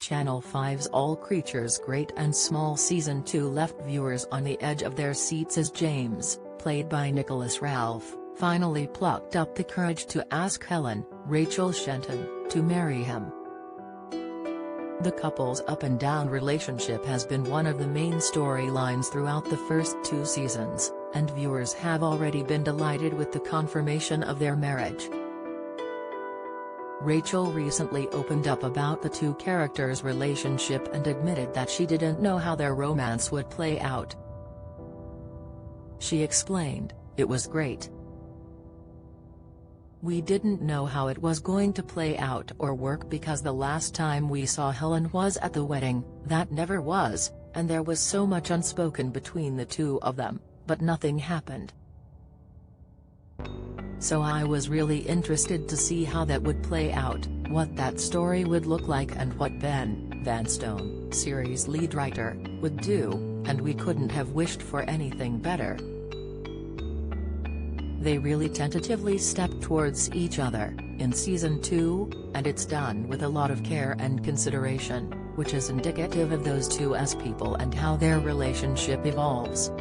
Channel 5's All Creatures Great and Small Season 2 left viewers on the edge of their seats as James, played by Nicholas Ralph, finally plucked up the courage to ask Helen, Rachel Shenton, to marry him. The couple's up-and-down relationship has been one of the main storylines throughout the first 2 seasons, and viewers have already been delighted with the confirmation of their marriage. Rachel recently opened up about the 2 characters' relationship and admitted that she didn't know how their romance would play out. She explained, "It was great. We didn't know how it was going to play out or work because the last time we saw Helen was at the wedding, that never was, and there was so much unspoken between the 2 of them, but nothing happened. So I was really interested to see how that would play out, what that story would look like and what Ben Vanstone, series lead writer, would do, and we couldn't have wished for anything better. They really tentatively stepped towards each other, in Season 2, and it's done with a lot of care and consideration, which is indicative of those 2 as people and how their relationship evolves.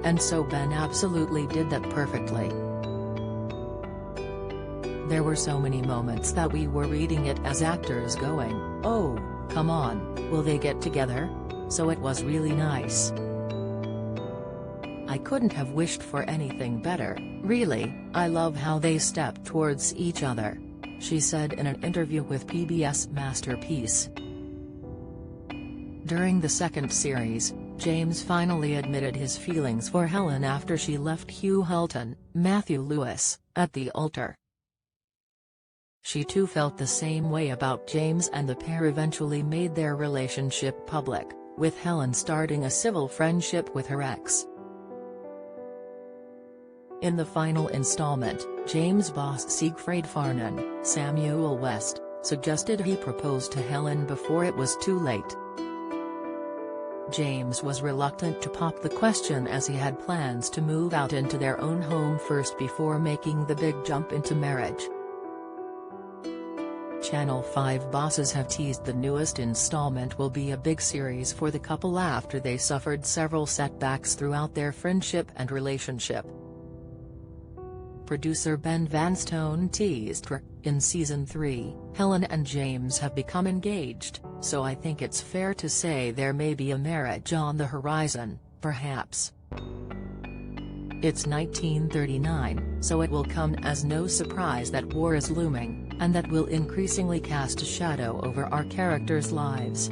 And so Ben absolutely did that perfectly. There were so many moments that we were reading it as actors going, oh, come on, will they get together? So it was really nice. I couldn't have wished for anything better, really. I love how they stepped towards each other," she said in an interview with PBS Masterpiece. During the second series, James finally admitted his feelings for Helen after she left Hugh Helton, Matthew Lewis, at the altar. She too felt the same way about James, and the pair eventually made their relationship public, with Helen starting a civil friendship with her ex. In the final installment, James' boss Siegfried Farnan, Samuel West, suggested he propose to Helen before it was too late. James was reluctant to pop the question as he had plans to move out into their own home first before making the big jump into marriage. Channel 5 bosses have teased the newest installment will be a big series for the couple after they suffered several setbacks throughout their friendship and relationship. Producer Ben Vanstone teased in Season 3, Helen and James have become engaged, so I think it's fair to say there may be a marriage on the horizon, perhaps. It's 1939, so it will come as no surprise that war is looming, and that will increasingly cast a shadow over our characters' lives.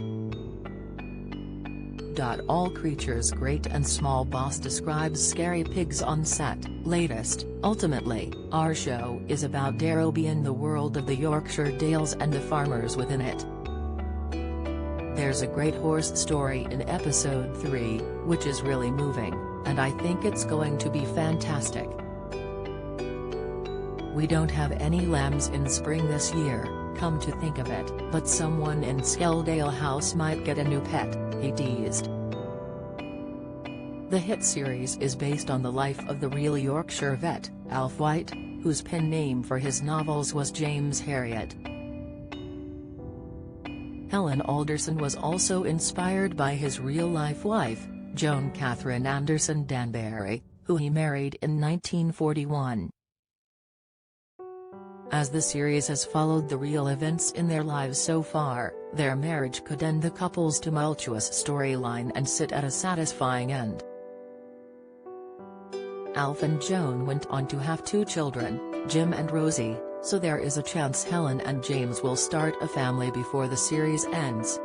All Creatures Great and Small boss describes scary pigs on set. Latest, ultimately, our show is about Darrowby and the world of the Yorkshire Dales and the farmers within it. There's a great horse story in episode 3, which is really moving, and I think it's going to be fantastic. We don't have any lambs in spring this year, come to think of it, but someone in Skelldale House might get a new pet, he teased. The hit series is based on the life of the real Yorkshire vet, Alf White, whose pen name for his novels was James Herriot. Helen Alderson was also inspired by his real-life wife, Joan Catherine Anderson Danbury, who he married in 1941. As the series has followed the real events in their lives so far, their marriage could end the couple's tumultuous storyline and sit at a satisfying end. Alf and Joan went on to have 2 children, Jim and Rosie, so there is a chance Helen and James will start a family before the series ends.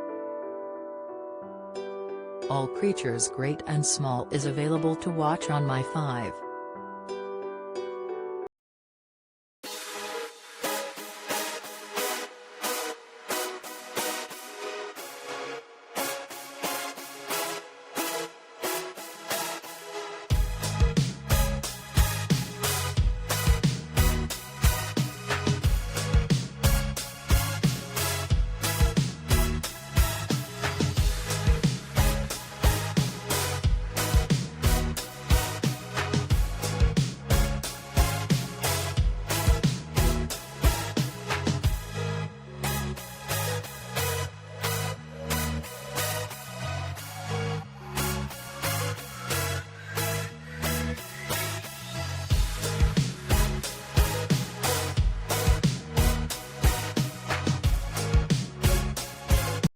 All Creatures Great and Small is available to watch on My5.